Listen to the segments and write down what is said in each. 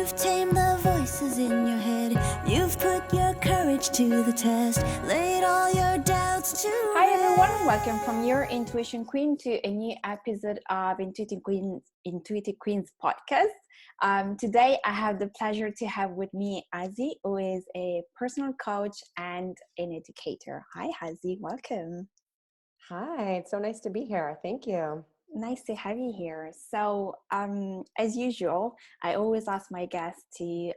You've tamed the voices in your head. You've put your courage to the test. Laid all your doubts to rest. Hi everyone, welcome from your Intuition Queen to a new episode of Intuitive Queens podcast. Today I have the pleasure to have with me Azi, who is a personal coach and an educator. Hi Azi, welcome. Hi, it's so nice to be here. Thank you. Nice to have you here. So, as usual, I always ask my guests to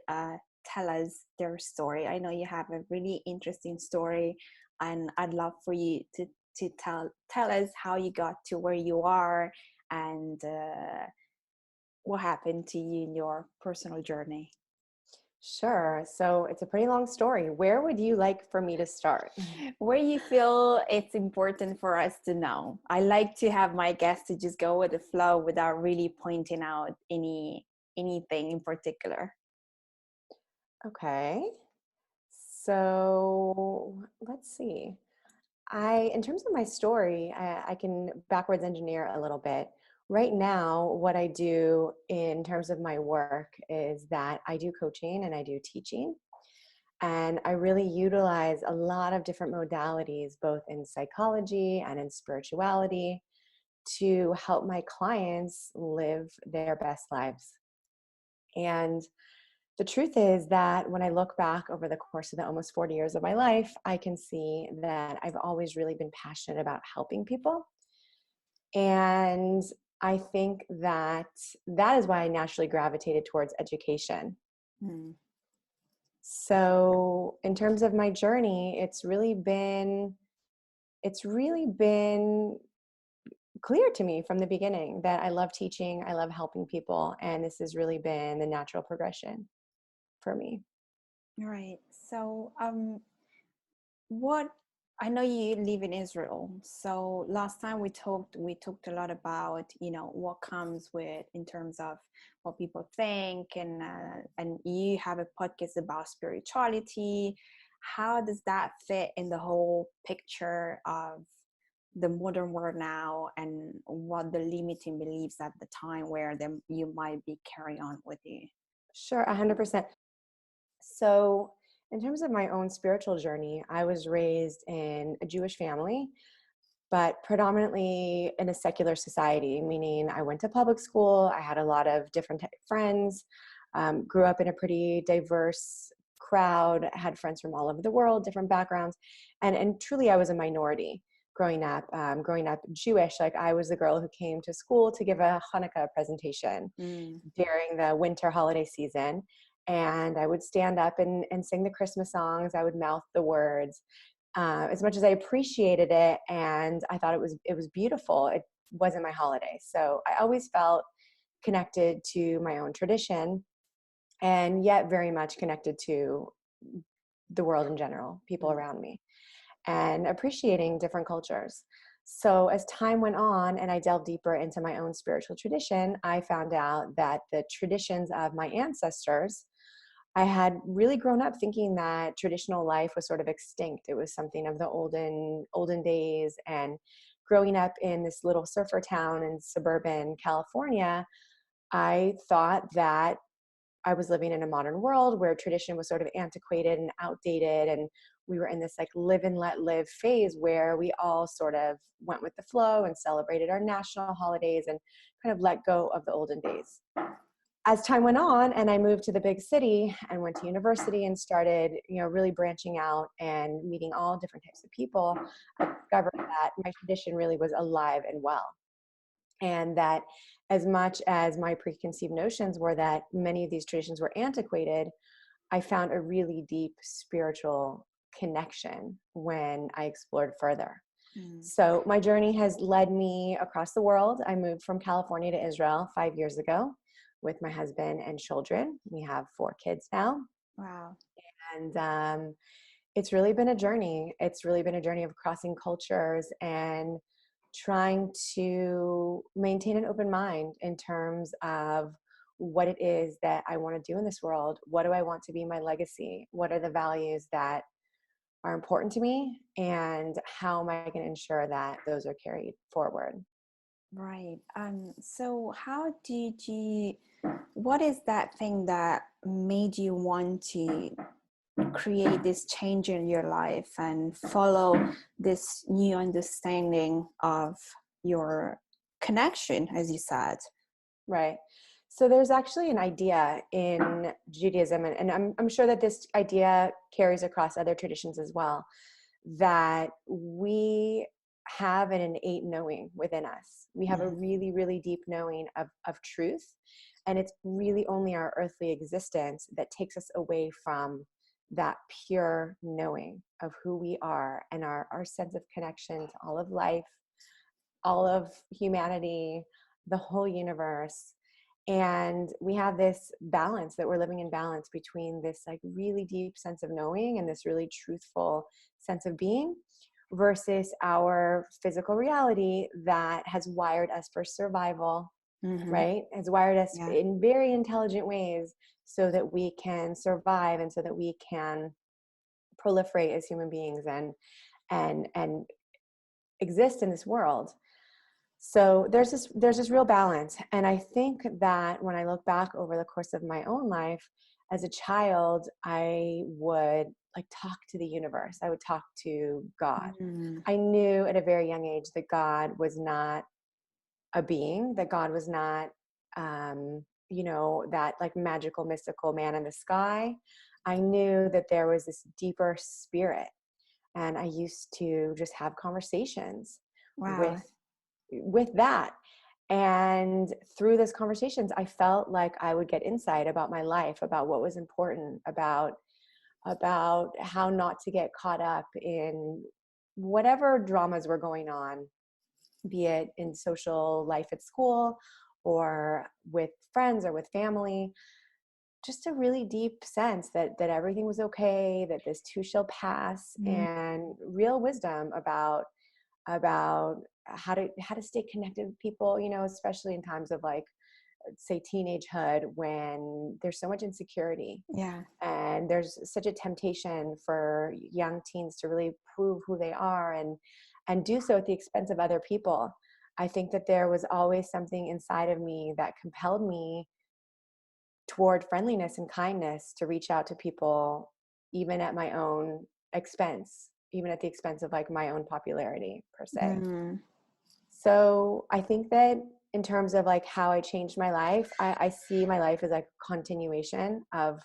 tell us their story. I know you have a really interesting story, and I'd love for you to tell us how you got to where you are and what happened to you in your personal journey. Sure. So it's a pretty long story. Where would you like for me to start? Where you feel it's important for us to know. I like to have my guests to just go with the flow without really pointing out anything in particular. Okay. So let's see. In terms of my story, I can backwards engineer a little bit. Right now, what I do in terms of my work is that I do coaching and I do teaching. And I really utilize a lot of different modalities, both in psychology and in spirituality, to help my clients live their best lives. And the truth is that when I look back over the course of the almost 40 years of my life, I can see that I've always really been passionate about helping people. And I think that is why I naturally gravitated towards education. Mm. So in terms of my journey, it's really been clear to me from the beginning that I love teaching, I love helping people, and this has really been the natural progression for me. All right. So, what I know you live in Israel. So last time we talked a lot about what comes with in terms of what people think, and you have a podcast about spirituality. How does that fit in the whole picture of the modern world now, and what the limiting beliefs at the time where them you might be carrying on with you? Sure, 100%. So in terms of my own spiritual journey, I was raised in a Jewish family, but predominantly in a secular society, meaning I went to public school. I had a lot of different friends, grew up in a pretty diverse crowd, had friends from all over the world, different backgrounds. And truly I was a minority growing up Jewish. Like I was the girl who came to school to give a Hanukkah presentation during the winter holiday season. And I would stand up and sing the Christmas songs. I would mouth the words. As much as I appreciated it and I thought it was beautiful, it wasn't my holiday. So I always felt connected to my own tradition, and yet very much connected to the world in general, people around me, and appreciating different cultures. So as time went on and I delved deeper into my own spiritual tradition, I found out that the traditions of my ancestors, I had really grown up thinking that traditional life was sort of extinct. It was something of the olden days. And growing up in this little surfer town in suburban California, I thought that I was living in a modern world where tradition was sort of antiquated and outdated. And we were in this like live and let live phase where we all sort of went with the flow and celebrated our national holidays and kind of let go of the olden days. As time went on and I moved to the big city and went to university and started, really branching out and meeting all different types of people, I discovered that my tradition really was alive and well. And that as much as my preconceived notions were that many of these traditions were antiquated, I found a really deep spiritual connection when I explored further. So my journey has led me across the world. I moved from California to Israel 5 years ago with my husband and children. We have 4 kids now. Wow. And it's really been a journey. It's really been a journey of crossing cultures and trying to maintain an open mind in terms of what it is that I want to do in this world. What do I want to be my legacy? What are the values that are important to me? And how am I going to ensure that those are carried forward? Right. So how did you, what is that thing that made you want to create this change in your life and follow this new understanding of your connection, as you said? Right. So there's actually an idea in Judaism, and I'm sure that this idea carries across other traditions as well, that we have an innate knowing within us. We have a really, really deep knowing of truth. And it's really only our earthly existence that takes us away from that pure knowing of who we are and our sense of connection to all of life, all of humanity, the whole universe. And we have this balance, that we're living in balance between this like really deep sense of knowing and this really truthful sense of being, versus our physical reality that has wired us for survival, right? Has wired us in very intelligent ways so that we can survive and so that we can proliferate as human beings and exist in this world. So there's this real balance. And I think that when I look back over the course of my own life, as a child, I would like talk to the universe. I would talk to God. I knew at a very young age that God was not a being, that God was not, that like magical, mystical man in the sky. I knew that there was this deeper spirit. And I used to just have conversations with that. And through those conversations, I felt like I would get insight about my life, about what was important, about how not to get caught up in whatever dramas were going on, be it in social life at school or with friends or with family. Just a really deep sense that everything was okay, that this too shall pass, and real wisdom about how to stay connected with people, especially in times of like, say, teenagehood, when there's so much insecurity. And there's such a temptation for young teens to really prove who they are and do so at the expense of other people. I think that there was always something inside of me that compelled me toward friendliness and kindness, to reach out to people, even at my own expense, even at the expense of like my own popularity per se. So I think that in terms of like how I changed my life, I see my life as like a continuation of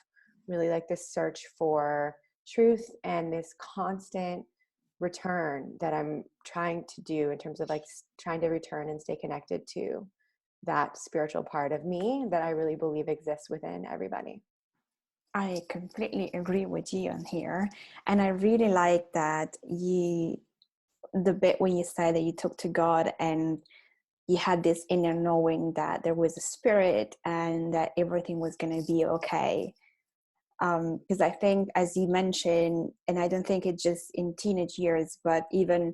really like this search for truth and this constant return that I'm trying to do, in terms of like trying to return and stay connected to that spiritual part of me that I really believe exists within everybody. I completely agree with you on here. And I really like that the bit when you said that you talked to God and you had this inner knowing that there was a spirit and that everything was going to be okay. Because I think, as you mentioned, and I don't think it's just in teenage years, but even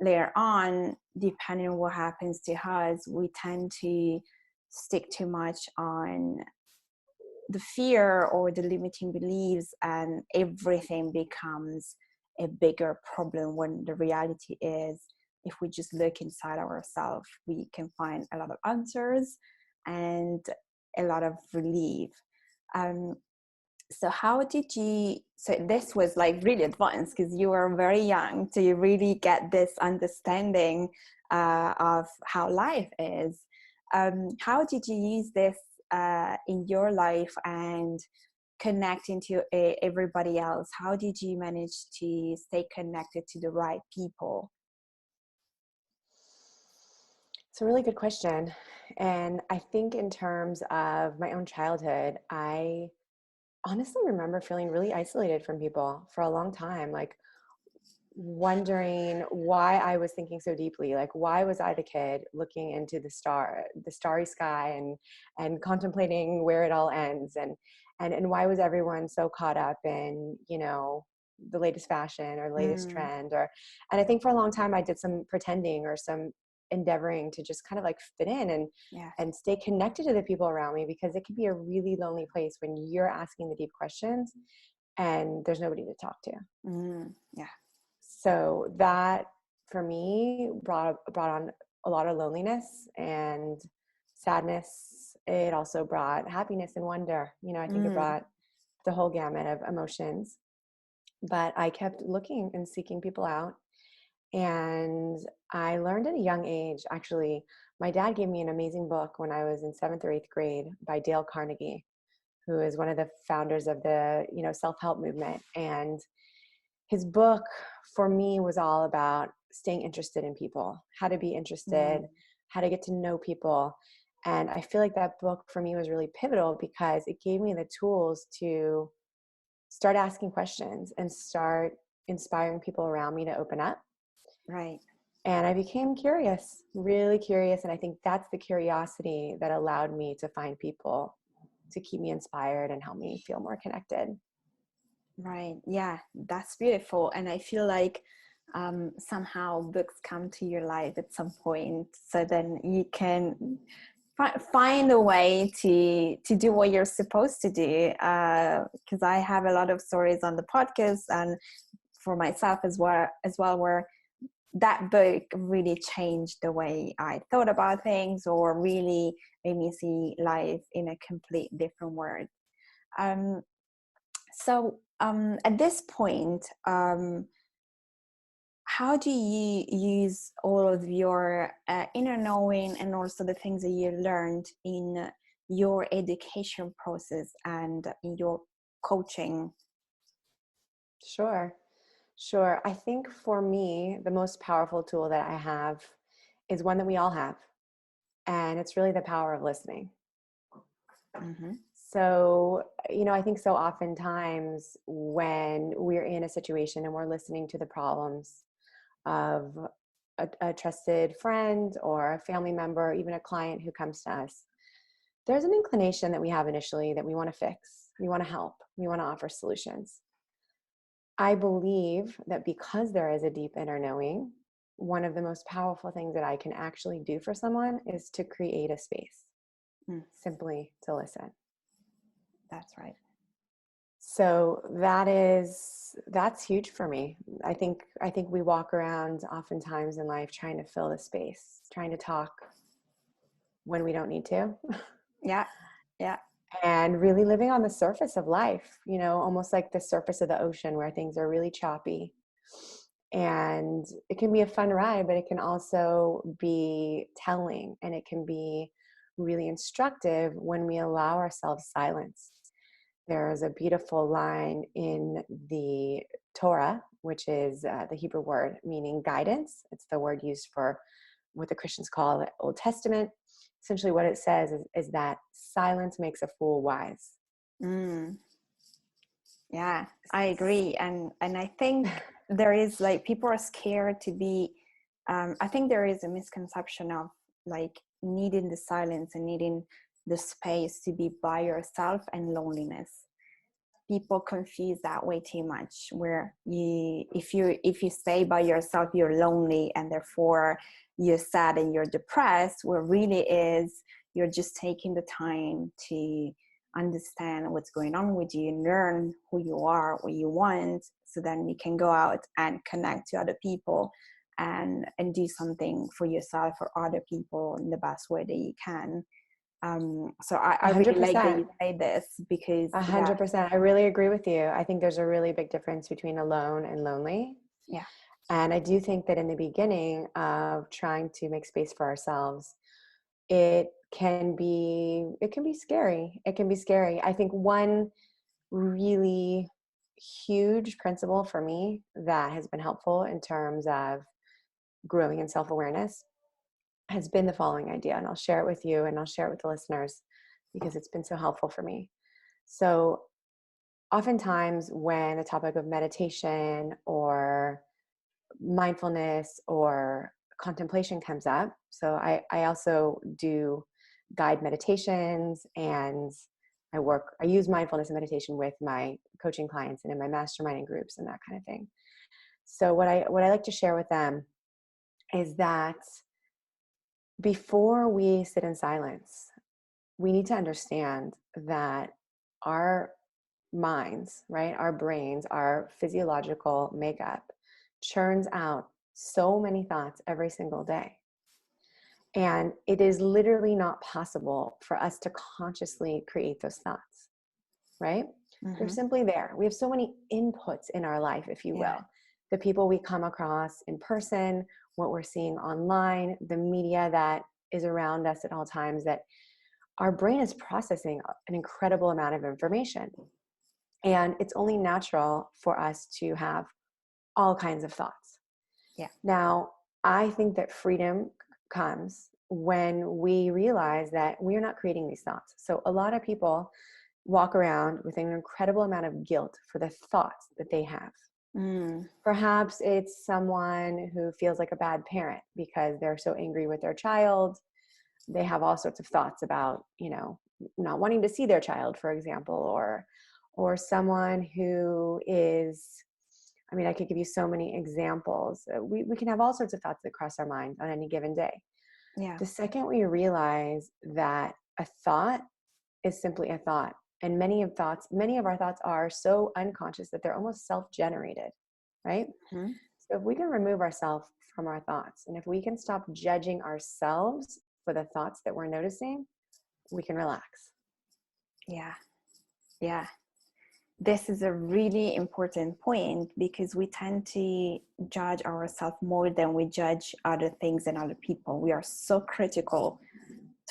later on, depending on what happens to us, we tend to stick too much on the fear or the limiting beliefs, and everything becomes a bigger problem, when the reality is, if we just look inside ourselves, we can find a lot of answers and a lot of relief. So how did you, so this was like really advanced, because you were very young to really get this understanding of how life is. How did you use this in your life and connecting to everybody else? How did you manage to stay connected to the right people? It's a really good question. And I think in terms of my own childhood, I honestly remember feeling really isolated from people for a long time, like wondering why I was thinking so deeply. Like, why was I the kid looking into the starry sky and contemplating where it all ends, and why was everyone so caught up in, the latest fashion or the latest trend, and I think for a long time I did some pretending or some endeavoring to just kind of like fit in and stay connected to the people around me, because it can be a really lonely place when you're asking the deep questions and there's nobody to talk to. So that for me brought on a lot of loneliness and sadness it also brought happiness and wonder. I think it brought the whole gamut of emotions. But I kept looking and seeking people out. And I learned at a young age, actually, my dad gave me an amazing book when I was in 7th or 8th grade by Dale Carnegie, who is one of the founders of the, self-help movement. And his book for me was all about staying interested in people, how to be interested, how to get to know people. And I feel like that book for me was really pivotal because it gave me the tools to start asking questions and start inspiring people around me to open up. Right. And I became curious, really curious. And I think that's the curiosity that allowed me to find people to keep me inspired and help me feel more connected. Right. Yeah, that's beautiful. And I feel like somehow books come to your life at some point, so then you can find a way to do what you're supposed to do. Because I have a lot of stories on the podcast and for myself as well, where that book really changed the way I thought about things, or really made me see life in a complete different world. So at this point, how do you use all of your inner knowing and also the things that you learned in your education process and in your coaching? Sure. I think for me, the most powerful tool that I have is one that we all have. And it's really the power of listening. Mm-hmm. So, I think so oftentimes when we're in a situation and we're listening to the problems of a trusted friend or a family member, even a client who comes to us, there's an inclination that we have initially that we want to fix, we want to help, we want to offer solutions. I believe that because there is a deep inner knowing, one of the most powerful things that I can actually do for someone is to create a space, simply to listen. That's right. So that's huge for me. I think we walk around oftentimes in life trying to fill the space, trying to talk when we don't need to. Yeah. And really living on the surface of life, almost like the surface of the ocean where things are really choppy. And it can be a fun ride, but it can also be telling, and it can be really instructive when we allow ourselves silence. There's a beautiful line in the Torah, which is the Hebrew word meaning guidance. It's the word used for what the Christians call the Old Testament. Essentially what it says is that silence makes a fool wise. Yeah, I agree. And I think there is people are scared to be, I think there is a misconception of needing the silence and needing the space to be by yourself and loneliness. People confuse that way too much, where if you stay by yourself, you're lonely and therefore you're sad and you're depressed, where really is you're just taking the time to understand what's going on with you and learn who you are, what you want, so then you can go out and connect to other people and do something for yourself or other people in the best way that you can. So I really like that you say this, because 100%. I really agree with you. I think there's a really big difference between alone and lonely. Yeah. And I do think that in the beginning of trying to make space for ourselves, it can be scary. It can be scary. I think one really huge principle for me that has been helpful in terms of growing in self-awareness has been the following idea. And I'll share it with you and I'll share it with the listeners because it's been so helpful for me. So oftentimes when the topic of meditation or mindfulness or contemplation comes up, so I also do guide meditations, and I use mindfulness and meditation with my coaching clients and in my masterminding groups and that kind of thing. So what I like to share with them is that before we sit in silence, we need to understand that our minds, right, our brains, our physiological makeup churns out so many thoughts every single day. And it is literally not possible for us to consciously create those thoughts, right? They're simply there. We have so many inputs in our life, if you will. The people we come across in person, what we're seeing online, the media that is around us at all times, that our brain is processing an incredible amount of information. And it's only natural for us to have all kinds of thoughts. Yeah. Now, I think that freedom comes when we realize that we're not creating these thoughts. So a lot of people walk around with an incredible amount of guilt for the thoughts that they have. Perhaps it's someone who feels like a bad parent because they're so angry with their child. They have all sorts of thoughts about, not wanting to see their child, for example, or someone who is, I could give you so many examples. We can have all sorts of thoughts that cross our minds on any given day. Yeah. The second we realize that a thought is simply a thought, and many of our thoughts are so unconscious that they're almost self-generated, right? So if we can remove ourselves from our thoughts, and if we can stop judging ourselves for the thoughts that we're noticing, we can relax. Yeah. This is a really important point, because we tend to judge ourselves more than we judge other things and other people. We are so critical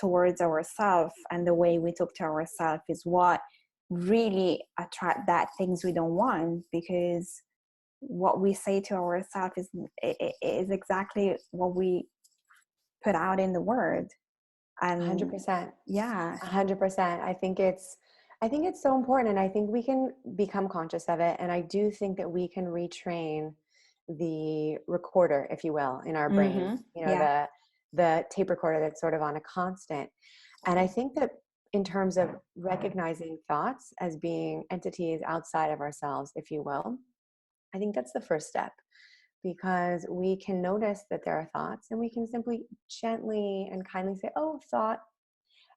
towards ourselves, and the way we talk to ourselves is what really attract that things we don't want, because what we say to ourselves is exactly what we put out in the world. And 100%. yeah, 100%. I think it's so important, and I think we can become conscious of it. And I do think that we can retrain the recorder, if you will, in our brain, the tape recorder that's sort of on a constant. And I think that in terms of recognizing thoughts as being entities outside of ourselves, if you will, I think that's the first step, because we can notice that there are thoughts, and we can simply gently and kindly say, oh, thought.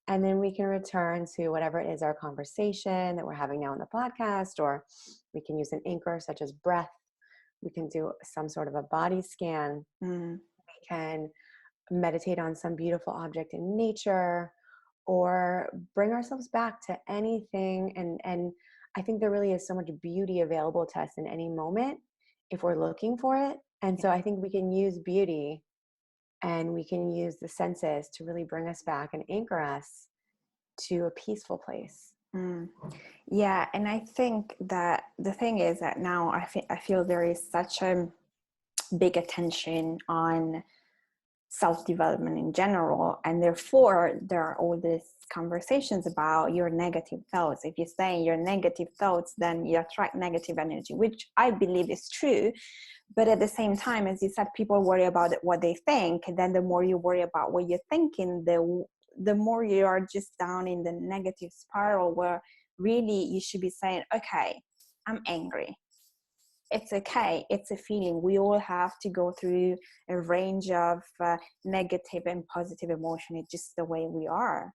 And then we can return to whatever it is, our conversation that we're having now on the podcast, or we can use an anchor such as breath. We can do some sort of a body scan. We can meditate on some beautiful object in nature, or bring ourselves back to anything. And I think there really is so much beauty available to us in any moment if we're looking for it. And so I think we can use beauty, and we can use the senses to really bring us back and anchor us to a peaceful place. Yeah, and I think that the thing is that now I feel there is such a big attention on self-development in general, and therefore there are all these conversations about your negative thoughts. If you stay in your negative thoughts, then you attract negative energy, which I believe is true. But at the same time, as you said, people worry about what they think, and then the more you worry about what you're thinking, the more you are just down in the negative spiral, where really you should be saying, okay, I'm angry. It's okay. It's a feeling. We all have to go through a range of negative and positive emotion. It's just the way we are.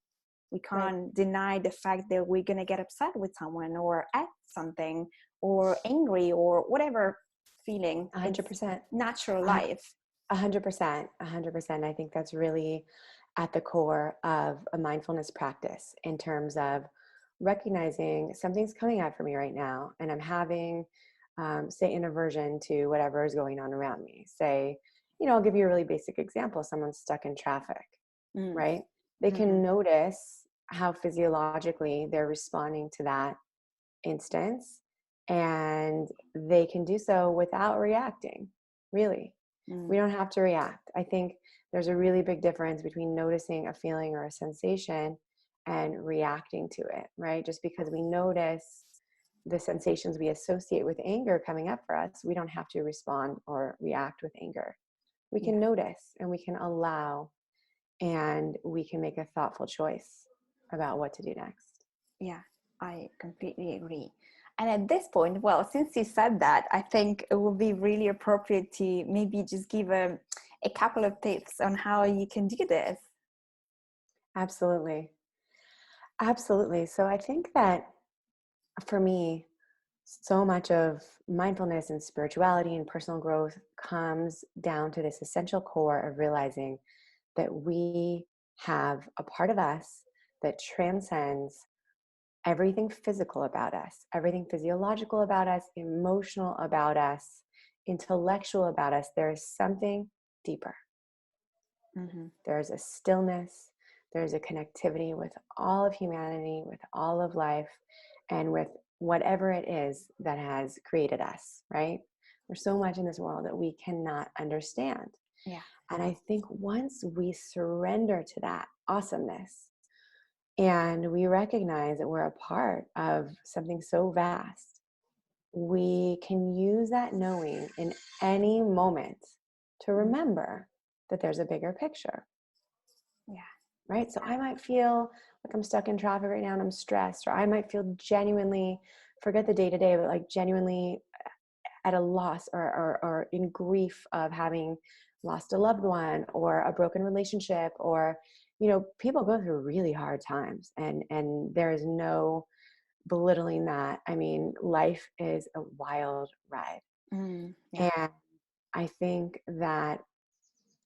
We can't deny the fact that we're going to get upset with someone, or at something, or angry, or whatever feeling. 100%. Natural life. 100%. 100%. I think that's really at the core of a mindfulness practice, in terms of recognizing something's coming up for me right now, and I'm having say an aversion to whatever is going on around me. Say, I'll give you a really basic example. Someone's stuck in traffic, right? They can notice how physiologically they're responding to that instance, and they can do so without reacting. Really, we don't have to react. I think there's a really big difference between noticing a feeling or a sensation and reacting to it, right? Just because we notice the sensations we associate with anger coming up for us, we don't have to respond or react with anger. We can notice, and we can allow, and we can make a thoughtful choice about what to do next. Yeah, I completely agree. And at this point, well, since you said that, I think it would be really appropriate to maybe just give a couple of tips on how you can do this. Absolutely. So I think that for me, so much of mindfulness and spirituality and personal growth comes down to this essential core of realizing that we have a part of us that transcends everything physical about us, everything physiological about us, emotional about us, intellectual about us. There is something deeper. Mm-hmm. There's a stillness, there's a connectivity with all of humanity, with all of life, and with whatever it is that has created us, right? There's so much in this world that we cannot understand. Yeah. And I think once we surrender to that awesomeness and we recognize that we're a part of something so vast, we can use that knowing in any moment to remember that there's a bigger picture. Yeah. Right? So I might feel like I'm stuck in traffic right now and I'm stressed, or I might feel genuinely, forget the day to day, but like genuinely at a loss or in grief of having lost a loved one or a broken relationship, or, you know, people go through really hard times, and there is no belittling that. I mean, life is a wild ride. Yeah. And I think that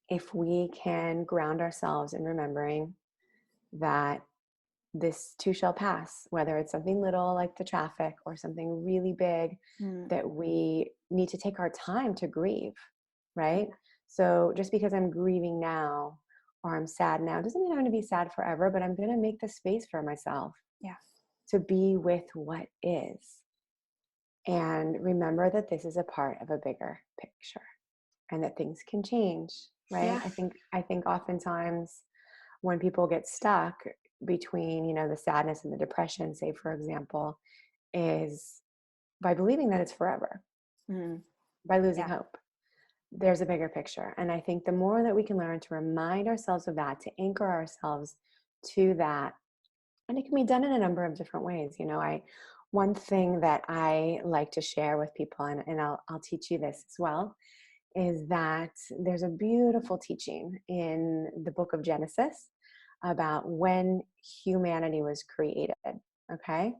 if we can ground ourselves in remembering that this too shall pass, whether it's something little like the traffic or something really big, that we need to take our time to grieve, right? So just because I'm grieving now or I'm sad now doesn't mean I'm going to be sad forever, but I'm going to make the space for myself to be with what is. And remember that this is a part of a bigger picture and that things can change, right? Yeah. I think oftentimes when people get stuck between, you know, the sadness and the depression, say, for example, is by believing that it's forever, by losing hope. There's a bigger picture. And I think the more that we can learn to remind ourselves of that, to anchor ourselves to that, and it can be done in a number of different ways. You know, one thing that I like to share with people, and I'll teach you this as well, is that there's a beautiful teaching in the book of Genesis about when humanity was created. Okay.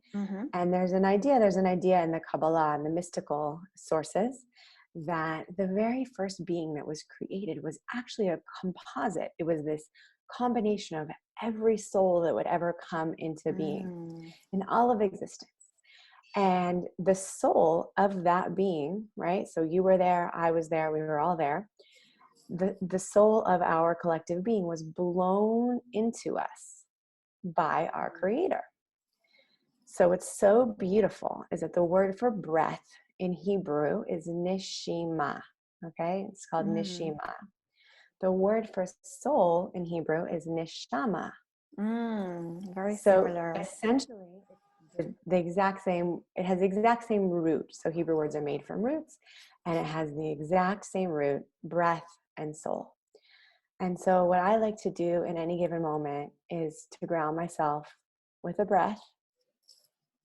And there's an idea in the Kabbalah and the mystical sources that the very first being that was created was actually a composite. It was this combination of every soul that would ever come into being in all of existence. And the soul of that being, right? So you were there, I was there, we were all there. The soul of our collective being was blown into us by our Creator. So what's so beautiful is that the word for breath in Hebrew is nishima. Okay, it's called nishima. The word for soul in Hebrew is neshama. Very So similar. essentially, the exact same, it has the exact same root. So Hebrew words are made from roots, and it has the exact same root, breath and soul. And so what I like to do in any given moment is to ground myself with a breath,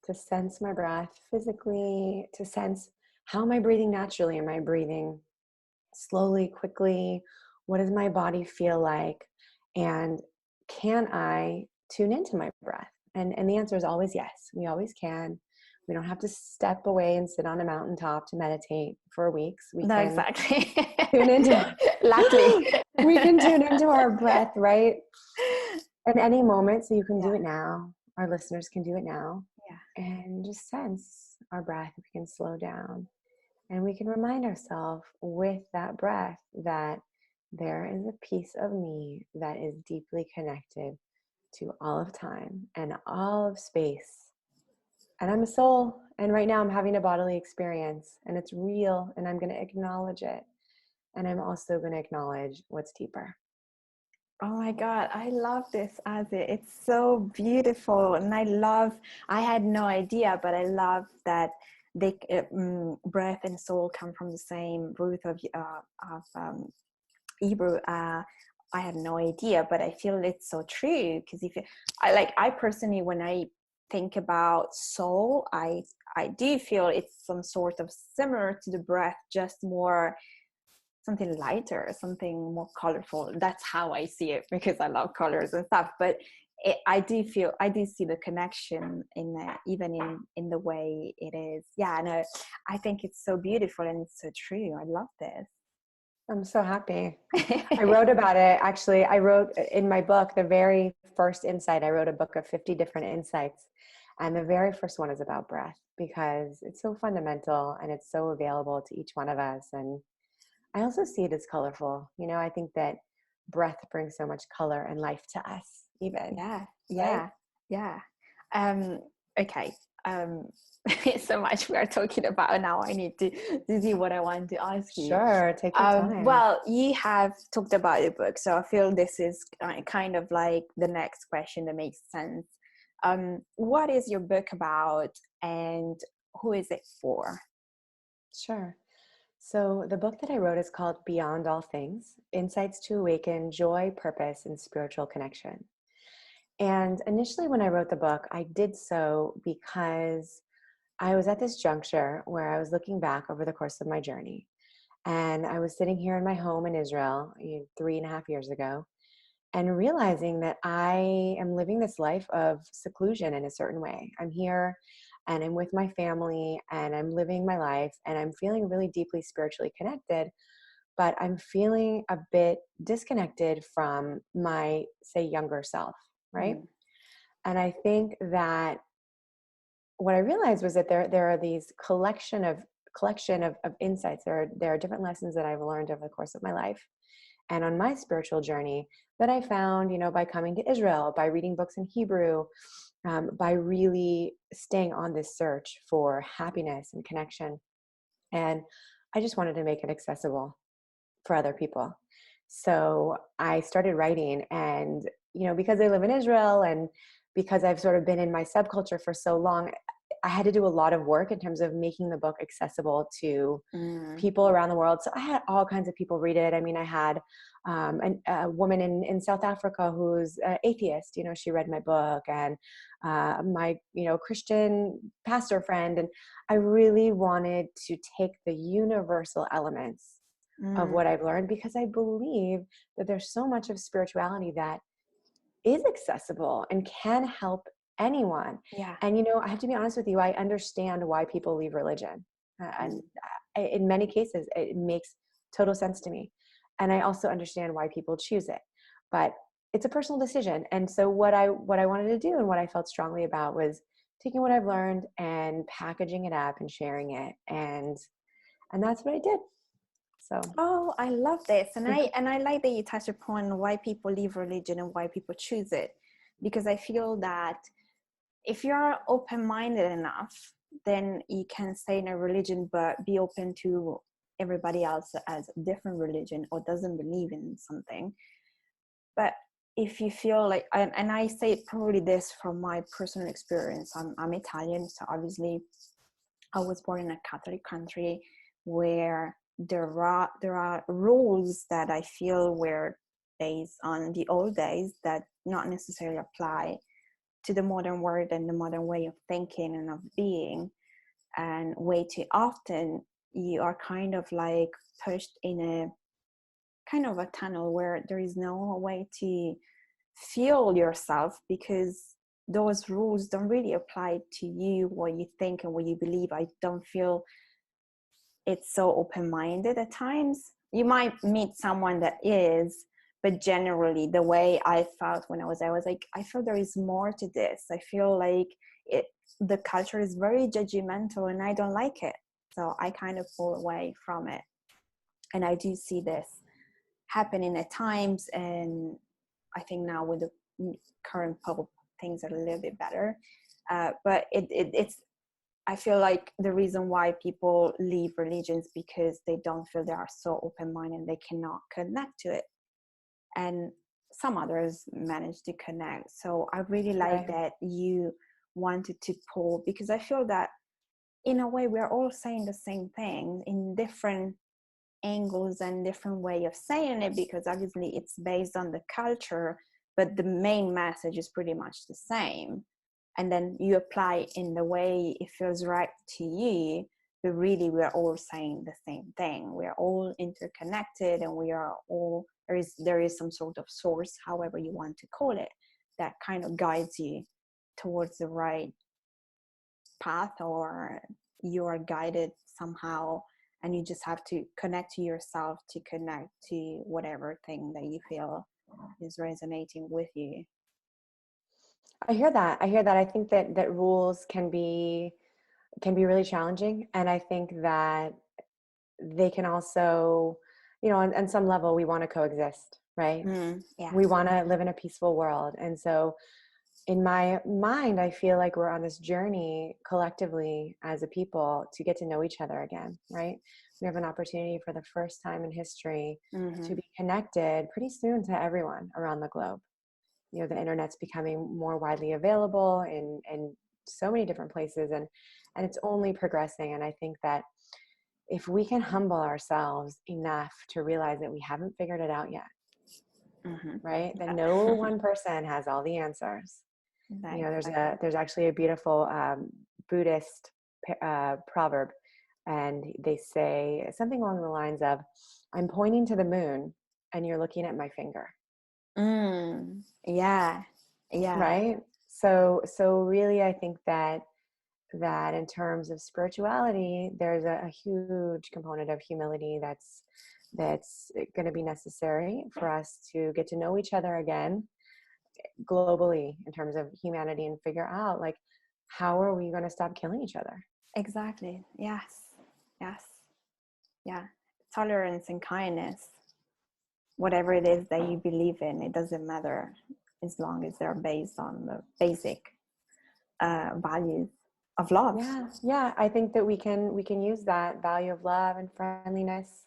to sense my breath physically, to sense how am I breathing naturally? Am I breathing slowly, quickly? What does my body feel like? And can I tune into my breath? And the answer is always yes. We always can. We don't have to step away and sit on a mountaintop to meditate for weeks. We can exactly. tune into Luckily. we can tune into our breath, right? At any moment. So you can do it now. Our listeners can do it now. Yeah. And just sense our breath. We can slow down. And we can remind ourselves with that breath that there is a piece of me that is deeply connected to all of time and all of space. And I'm a soul. And right now I'm having a bodily experience and it's real and I'm going to acknowledge it. And I'm also going to acknowledge what's deeper. Oh my God, I love this, Azi. It's so beautiful. And I had no idea, but I love that they, breath and soul come from the same root of Hebrew. I had no idea, but I feel it's so true. Because I personally, when I think about soul, I do feel it's some sort of similar to the breath, just more something lighter, something more colorful. That's how I see it because I love colors and stuff. But I do see the connection in even in the way it is. Yeah, no, I think it's so beautiful and it's so true. I love this. I'm so happy. I wrote about it. Actually, I wrote in my book, the very first insight, I wrote a book of 50 different insights. And the very first one is about breath because it's so fundamental and it's so available to each one of us. And I also see it as colorful. You know, I think that breath brings so much color and life to us, even. Yeah, Right? yeah. Okay. Um, so much we are talking about now. I need to see what I want to ask you. Sure. Take your time. Well, you have talked about your book, so I feel this is kind of like the next question that makes sense. What is your book about, and who is it for? Sure. So the book that I wrote is called Beyond All Things: Insights to Awaken Joy, Purpose, and Spiritual Connection. And initially, when I wrote the book, I did so because I was at this juncture where I was looking back over the course of my journey. And I was sitting here in my home in Israel 3.5 years ago and realizing that I am living this life of seclusion in a certain way. I'm here and I'm with my family and I'm living my life and I'm feeling really deeply spiritually connected, but I'm feeling a bit disconnected from my, say, younger self, right? Mm. And I think that what I realized was that there are these collection of insights. There are different lessons that I've learned over the course of my life and on my spiritual journey that I found, by coming to Israel, by reading books in Hebrew, by really staying on this search for happiness and connection. And I just wanted to make it accessible for other people. So I started writing, and because I live in Israel and because I've sort of been in my subculture for so long, I had to do a lot of work in terms of making the book accessible to people around the world. So I had all kinds of people read it. I mean, I had a woman in South Africa who's an atheist. She read my book, and my Christian pastor friend. And I really wanted to take the universal elements of what I've learned, because I believe that there's so much of spirituality that is accessible and can help anyone. Yeah. And, I have to be honest with you, I understand why people leave religion. And in many cases, it makes total sense to me. And I also understand why people choose it. But it's a personal decision. And so what I wanted to do and what I felt strongly about was taking what I've learned and packaging it up and sharing it. And that's what I did. So. Oh, I love this. And I like that you touched upon why people leave religion and why people choose it. Because I feel that if you're open-minded enough, then you can stay in a religion, but be open to everybody else as a different religion or doesn't believe in something. But if you feel like, and I say probably this from my personal experience, I'm Italian, so obviously I was born in a Catholic country where there are rules that I feel were based on the old days that not necessarily apply to the modern world and the modern way of thinking and of being. And way too often you are kind of like pushed in a kind of a tunnel where there is no way to feel yourself, because those rules don't really apply to you, what you think and what you believe. I don't feel it's so open-minded at times. You might meet someone that is, but generally the way I felt when I was like, I feel there is more to this. I feel like the culture is very judgmental and I don't like it. So I kind of pull away from it. And I do see this happening at times. And I think now with the current Pope, things are a little bit better. But it's, I feel like the reason why people leave religions because they don't feel they are so open-minded, they cannot connect to it. And some others manage to connect. So I really like that you wanted to pull, because I feel that in a way we're all saying the same thing in different angles and different way of saying it, because obviously it's based on the culture, but the main message is pretty much the same. And then you apply in the way it feels right to you, but really we're all saying the same thing. We're all interconnected, and we are all, there is some sort of source, however you want to call it, that kind of guides you towards the right path, or you are guided somehow and you just have to connect to yourself to connect to whatever thing that you feel is resonating with you. I hear that. I think that rules can be really challenging. And I think that they can also, on some level, we want to coexist, right? Yeah. We want to live in a peaceful world. And so in my mind, I feel like we're on this journey collectively as a people to get to know each other again, right? We have an opportunity for the first time in history to be connected pretty soon to everyone around the globe. The internet's becoming more widely available in so many different places, and it's only progressing. And I think that if we can humble ourselves enough to realize that we haven't figured it out yet, right? That no one person has all the answers. There's actually a beautiful Buddhist proverb, and they say something along the lines of, "I'm pointing to the moon, and you're looking at my finger." Yeah. Right. So really, I think that in terms of spirituality, there's a huge component of humility that's going to be necessary for us to get to know each other again globally in terms of humanity, and figure out, like, how are we going to stop killing each other? Exactly. Yes. Yeah. Tolerance and kindness, whatever it is that you believe in, it doesn't matter, as long as they're based on the basic values of love. Yeah. I think that we can use that value of love and friendliness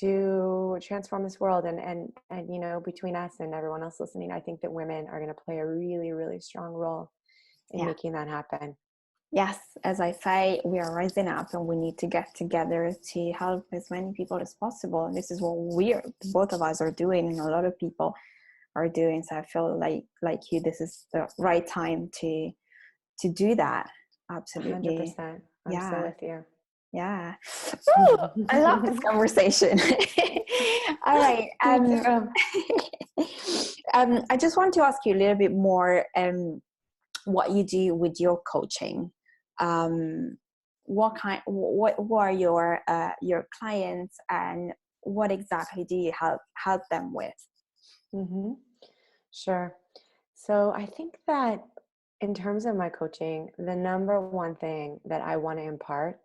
to transform this world. And between us and everyone else listening, I think that women are going to play a really, really strong role in making that happen. Yes, as I say, we are rising up, and we need to get together to help as many people as possible. And this is what both of us are doing, and a lot of people are doing. So I feel like you, this is the right time to do that. Absolutely. 100%. I'm so with you. Yeah. Ooh, I love this conversation. All right. I just want to ask you a little bit more what you do with your coaching. What are your clients, and what exactly do you help them with? Sure. So I think that in terms of my coaching, the number one thing that I want to impart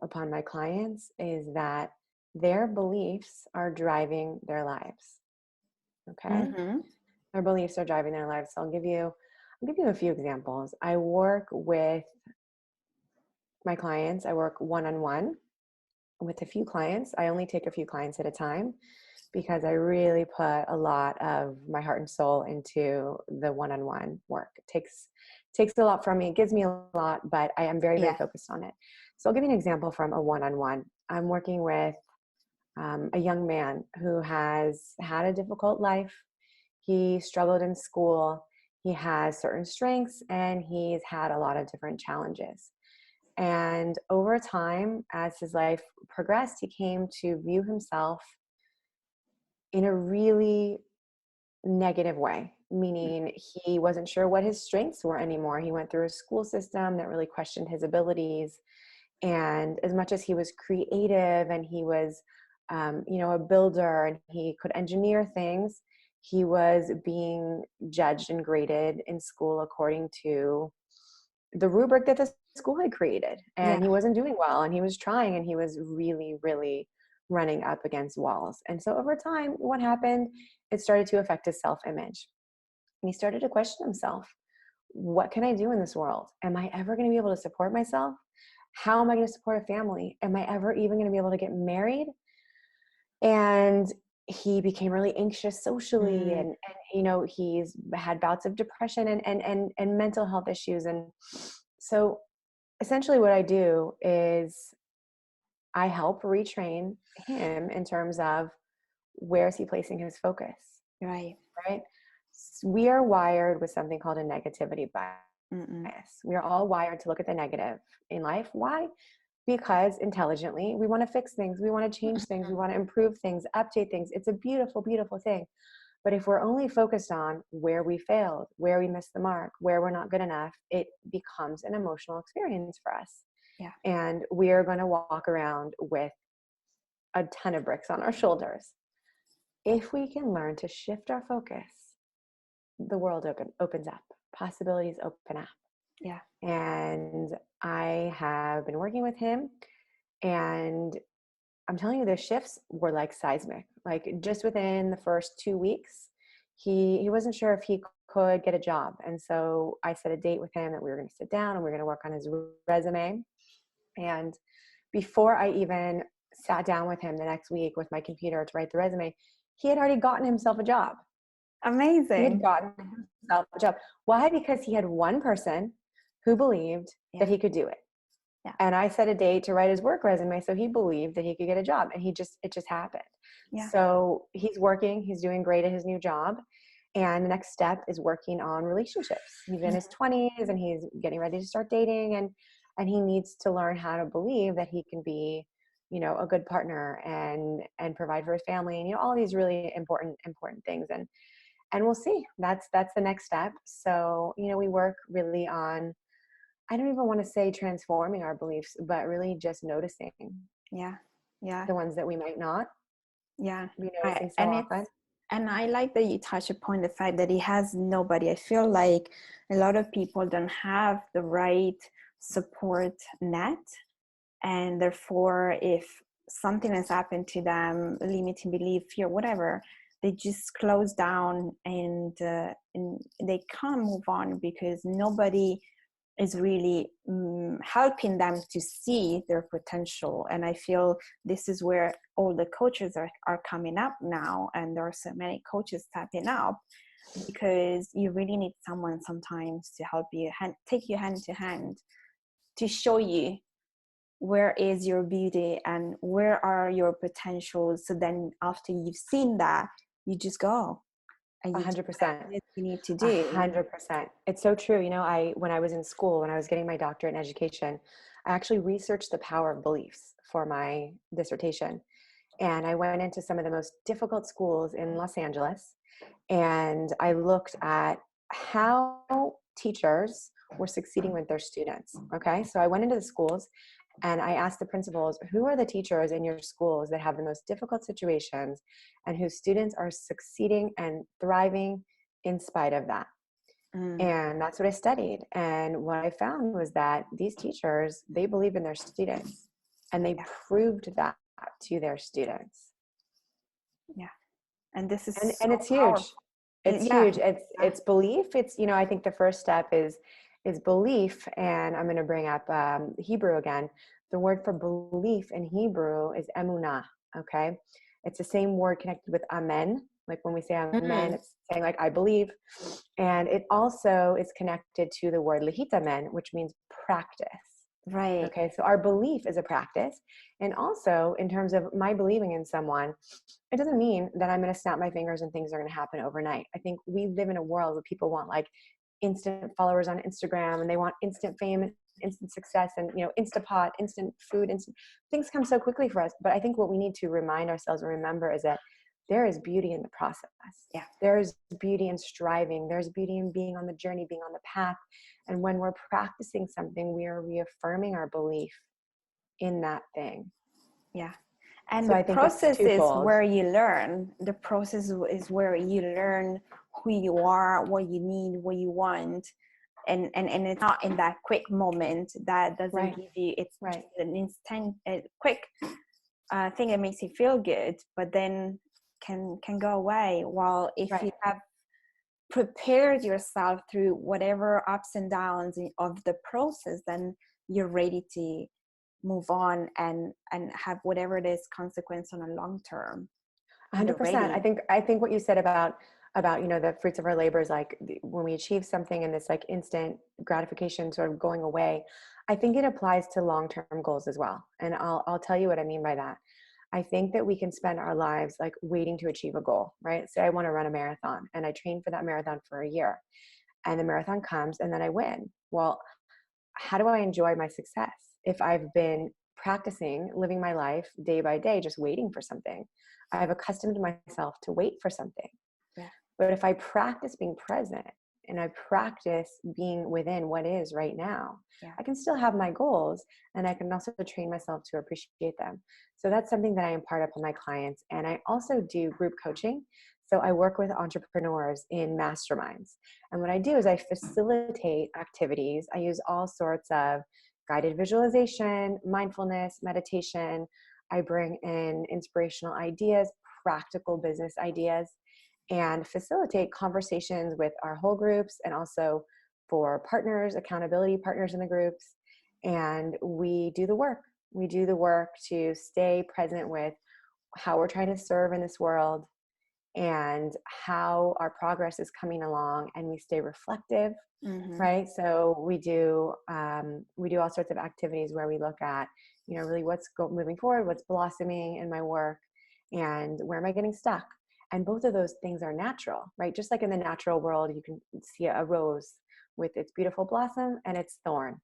upon my clients is that their beliefs are driving their lives. Okay. Their beliefs are driving their lives. So I'll give you a few examples. I work with my clients. I work one-on-one with a few clients. I only take a few clients at a time because I really put a lot of my heart and soul into the one-on-one work. It takes a lot from me. It gives me a lot, but I am very, very focused on it. So I'll give you an example from a one-on-one. I'm working with a young man who has had a difficult life. He struggled in school. He has certain strengths, and he's had a lot of different challenges. And over time, as his life progressed, he came to view himself in a really negative way, meaning he wasn't sure what his strengths were anymore. He went through a school system that really questioned his abilities. And as much as he was creative and he was, a builder, and he could engineer things, he was being judged and graded in school according to the rubric that the school had created. And he wasn't doing well, and he was trying, and he was really, really running up against walls. And so over time, what happened, it started to affect his self-image. And he started to question himself. What can I do in this world? Am I ever going to be able to support myself? How am I going to support a family? Am I ever even going to be able to get married? And he became really anxious socially, and he's had bouts of depression and mental health issues. And so essentially what I do is I help retrain him in terms of, where is he placing his focus? Right. We are wired with something called a negativity bias. We are all wired to look at the negative in life. Why? Because intelligently, we want to fix things. We want to change things. We want to improve things, update things. It's a beautiful, beautiful thing. But if we're only focused on where we failed, where we missed the mark, where we're not good enough, it becomes an emotional experience for us. Yeah. And we are going to walk around with a ton of bricks on our shoulders. If we can learn to shift our focus, the world opens up, possibilities open up. Yeah. And I have been working with him, and I'm telling you, the shifts were like seismic. Like just within the first 2 weeks, he wasn't sure if he could get a job. And so I set a date with him that we were going to sit down and we are going to work on his resume. And before I even sat down with him the next week with my computer to write the resume, he had already gotten himself a job. Amazing. He had gotten himself a job. Why? Because he had one person who believed that he could do it. Yeah. And I set a date to write his work resume, so he believed that he could get a job, and it just happened. Yeah. So he's working, he's doing great at his new job. And the next step is working on relationships. He's in his 20s and he's getting ready to start dating, and he needs to learn how to believe that he can be, you know, a good partner and provide for his family, and, you know, all these really important things. And we'll see. That's the next step. So, you know, we work really on, I don't even want to say transforming our beliefs, but really just noticing. Yeah. Yeah. The ones that we might not. Yeah. Be noticing so often. And I like that you touch upon the fact that he has nobody. I feel like a lot of people don't have the right support net. And therefore, if something has happened to them, limiting belief, fear, whatever, they just close down and they can't move on because nobody is really helping them to see their potential. And I feel this is where all the coaches are coming up now, and there are so many coaches stepping up, because you really need someone sometimes to help you, take you hand to hand, to show you where is your beauty and where are your potentials. So then after you've seen that, you just go. 100%. You need to do 100%. It's so true. You know, when I was in school, when I was getting my doctorate in education, I actually researched the power of beliefs for my dissertation. And I went into some of the most difficult schools in Los Angeles, and I looked at how teachers were succeeding with their students. Okay. So I went into the schools and I asked the principals, who are the teachers in your schools that have the most difficult situations and whose students are succeeding and thriving in spite of that? And that's what I studied. And what I found was that these teachers, they believe in their students, and they proved that to their students. Yeah. And this is And it's huge. powerful. It's huge. It's belief. It's, you know, I think the first step is belief. And I'm going to bring up Hebrew again. The word for belief in Hebrew is emunah. Okay. It's the same word connected with amen. Like when we say amen, it's saying like, I believe. And it also is connected to the word lehitamen, which means practice. Right. Okay. So our belief is a practice. And also in terms of my believing in someone, it doesn't mean that I'm going to snap my fingers and things are going to happen overnight. I think we live in a world where people want like instant followers on Instagram, and they want instant fame, instant success, and, you know, Instapot, instant food, instant things come so quickly for us. But I think what we need to remind ourselves and remember is that there is beauty in the process. Yeah. There is beauty in striving. There's beauty in being on the journey, being on the path. And when we're practicing something, we are reaffirming our belief in that thing. Yeah. And so the I think process is twofold. where you learn. The process is where you learn who you are, what you need, what you want. And it's not in that quick moment that doesn't give you, it's just an instant, quick thing that makes you feel good, but then can go away. While if you have prepared yourself through whatever ups and downs of the process, then you're ready to move on and have whatever it is consequence on a long term. 100%. I think what you said about, you know, the fruits of our labor is like when we achieve something and this like instant gratification sort of going away, I think it applies to long-term goals as well. And I'll tell you what I mean by that. I think that we can spend our lives like waiting to achieve a goal, right? Say I want to run a marathon and I train for that marathon for a year, and the marathon comes and then I win. Well, how do I enjoy my success if I've been practicing living my life day by day, just waiting for something? I've accustomed myself to wait for something. Yeah. But if I practice being present and I practice being within what is right now, Yeah. I can still have my goals, and I can also train myself to appreciate them. So that's something that I impart upon my clients. And I also do group coaching. So I work with entrepreneurs in masterminds. And what I do is I facilitate activities. I use all sorts of guided visualization, mindfulness, meditation. I bring in inspirational ideas, practical business ideas, and facilitate conversations with our whole groups, and also for partners, accountability partners in the groups. And we do the work. We do the work to stay present with how we're trying to serve in this world and how our progress is coming along, and we stay reflective. Right. So we do all sorts of activities where we look at, really what's moving forward, what's blossoming in my work, and where am I getting stuck? And both of those things are natural, right? Just like in the natural world, you can see a rose with its beautiful blossom and its thorn.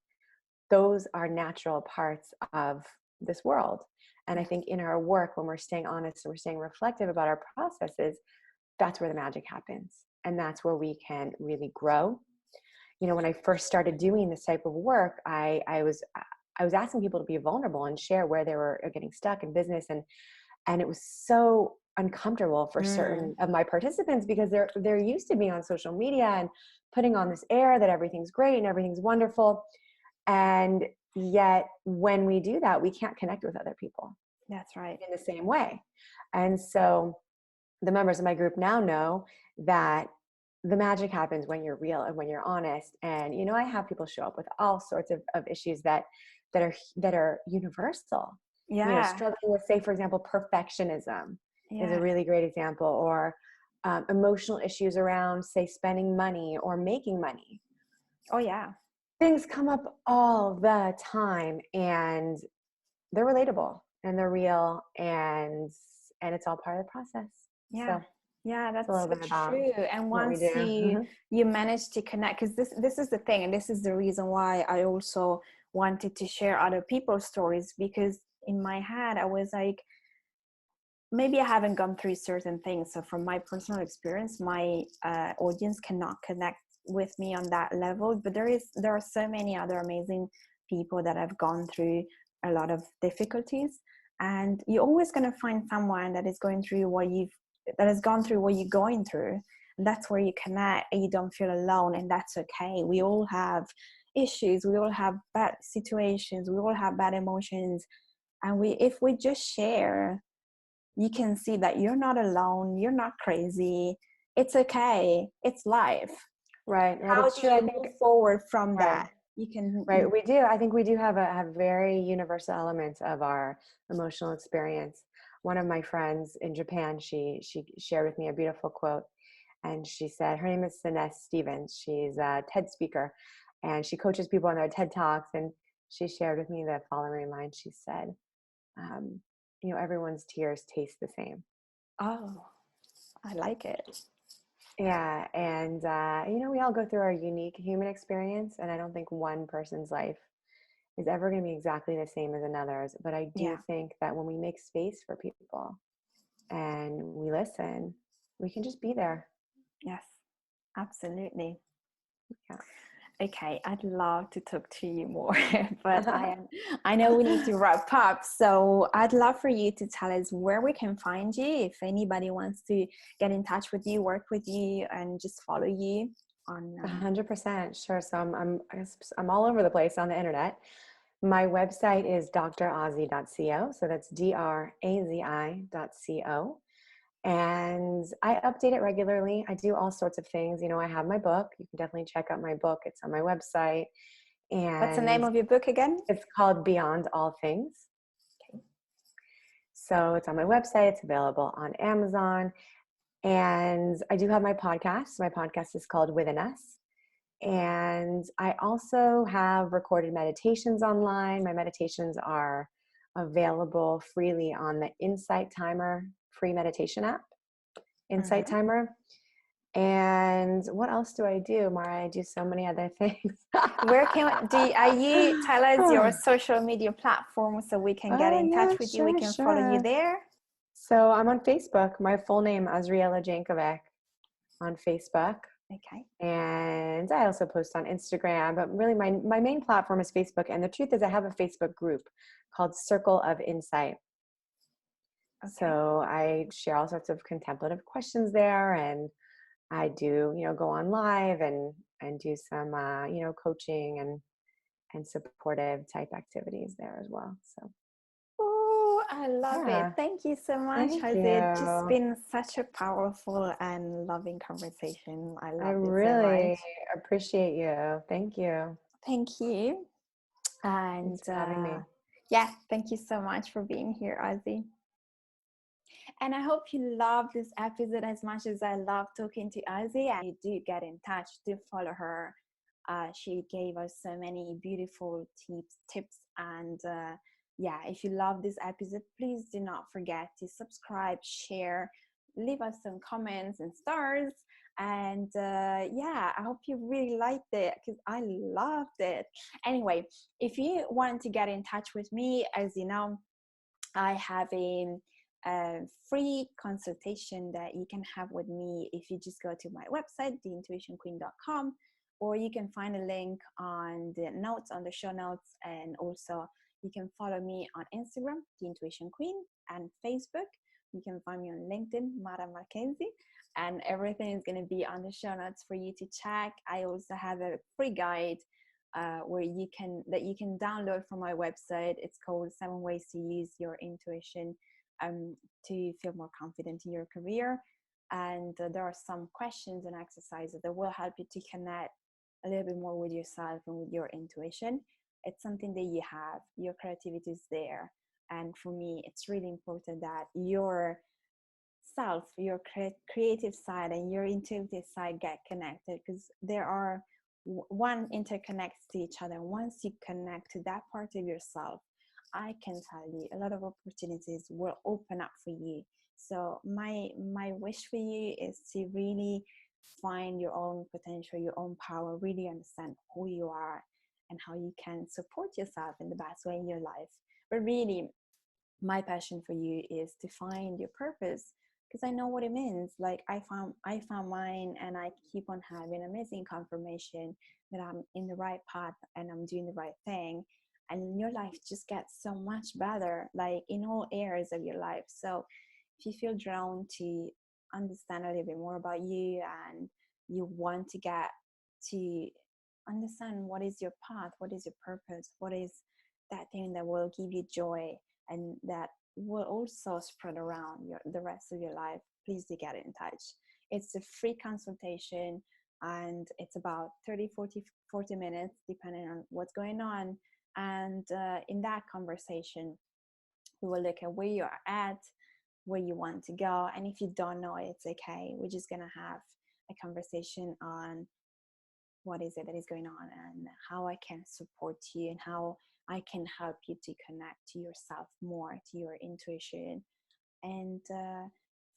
Those are natural parts of this world. And I think in our work, when we're staying honest and we're staying reflective about our processes, that's where the magic happens. And that's where we can really grow. When I first started doing this type of work, I was asking people to be vulnerable and share where they were getting stuck in business. And it was so uncomfortable for certain of my participants, because they're used to being on social media and putting on this air that everything's great and everything's wonderful. And yet when we do that, we can't connect with other people. That's right. In the same way. And so the members of my group now know that the magic happens when you're real and when you're honest. And, I have people show up with all sorts of issues that are universal. Yeah. Struggling with, say, for example, perfectionism is a Yeah. really great example, or emotional issues around, say, spending money or making money. Oh, yeah. Things come up all the time, and they're relatable and they're real, and it's all part of the process. Yeah. So yeah, that's a little so bit about true. And what we once do. you manage to connect, because this is the thing, and this is the reason why I also wanted to share other people's stories, because in my head I was like, maybe I haven't gone through certain things. So from my personal experience, my audience cannot connect with me on that level. But there are so many other amazing people that have gone through a lot of difficulties, and you're always going to find someone that is going through that has gone through what you're going through. And that's where you connect, and you don't feel alone, and that's okay. We all have issues. We all have bad situations. We all have bad emotions, and if we just share, you can see that you're not alone. You're not crazy. It's okay. It's life. Right. How That's do true. you I think move forward from right. that? You can. Right. We do. I think we do have a very universal element of our emotional experience. One of my friends in Japan, she shared with me a beautiful quote, and she said, her name is Sinette Stevens. She's a TED speaker, and she coaches people on their TED Talks. And she shared with me the following line. She said, everyone's tears taste the same. Oh, I like it. Yeah. And, we all go through our unique human experience, and I don't think one person's life is ever going to be exactly the same as another's. But I do think that when we make space for people and we listen, we can just be there. Yes, absolutely. Yeah. Okay, I'd love to talk to you more, but I know we need to wrap up. So I'd love for you to tell us where we can find you if anybody wants to get in touch with you, work with you, and just follow you on. 100%. Sure. So I'm all over the place on the internet. My website is drazi.co. So that's drazi.co. And I update it regularly. I do all sorts of things. I have my book. You can definitely check out my book. It's on my website. And what's the name of your book again? It's called Beyond All Things. Okay. So it's on my website. It's available on Amazon. And I do have my podcast. My podcast is called Within Us. And I also have recorded meditations online. My meditations are available freely on the Insight Timer free meditation app, Insight Timer. And what else do I do, Mara? I do so many other things. Where are you tell us your social media platform so we can get in touch with you? We can follow you there. So I'm on Facebook. My full name, Azriela Jancovic, on Facebook. Okay. And I also post on Instagram, but really my main platform is Facebook. And the truth is I have a Facebook group called Circle of Insight. Okay. So I share all sorts of contemplative questions there, and I do, go on live and do some, coaching and supportive type activities there as well. So, Oh, I love it. yeah, Thank you so much, thank Jose. It's just you. been such a powerful and loving conversation. I I loved it so much. really appreciate you. Thank you. Thank you. And Thanks for having me. yeah, thank you so much for being here, Azi. And I hope you love this episode as much as I love talking to Azi. And you do get in touch, do follow her. She gave us so many beautiful tips. And yeah, if you love this episode, please do not forget to subscribe, share, leave us some comments and stars. And yeah, I hope you really liked it because I loved it. Anyway, if you want to get in touch with me, as you know, I have a free consultation that you can have with me if you just go to my website, theintuitionqueen.com, or you can find a link on the notes, on the show notes, and also you can follow me on Instagram, The Intuition Queen, and Facebook. You can find me on LinkedIn, Mara Marchesi, and everything is going to be on the show notes for you to check. I also have a free guide where you can download from my website. It's called 7 Ways to Use Your Intuition to feel more confident in your career. And there are some questions and exercises that will help you to connect a little bit more with yourself and with your intuition. It's something that you have, your creativity is there. And for me, it's really important that your self, your creative side and your intuitive side get connected, because there are one interconnects to each other. Once you connect to that part of yourself, I can tell you a lot of opportunities will open up for you. So my wish for you is to really find your own potential, your own power, really understand who you are and how you can support yourself in the best way in your life. But really, my passion for you is to find your purpose, because I know what it means. Like I found mine, and I keep on having amazing confirmation that I'm in the right path and I'm doing the right thing. And your life just gets so much better, like in all areas of your life. So if you feel drawn to understand a little bit more about you, and you want to get to understand what is your path, what is your purpose, what is that thing that will give you joy and that will also spread around the rest of your life, please do get in touch. It's a free consultation, and it's about 30, 40 minutes, depending on what's going on. And in that conversation, we will look at where you are at, where you want to go. And if you don't know, it's okay. We're just going to have a conversation on what is it that is going on and how I can support you and how I can help you to connect to yourself more, to your intuition, and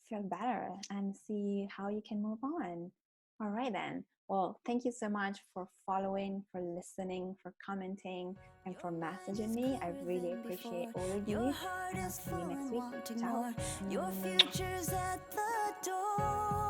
feel better and see how you can move on. All right, then. Well, thank you so much for following, for listening, for commenting, and for messaging me. I really appreciate all of you. And I'll see you next week. Ciao. Your future's at the door.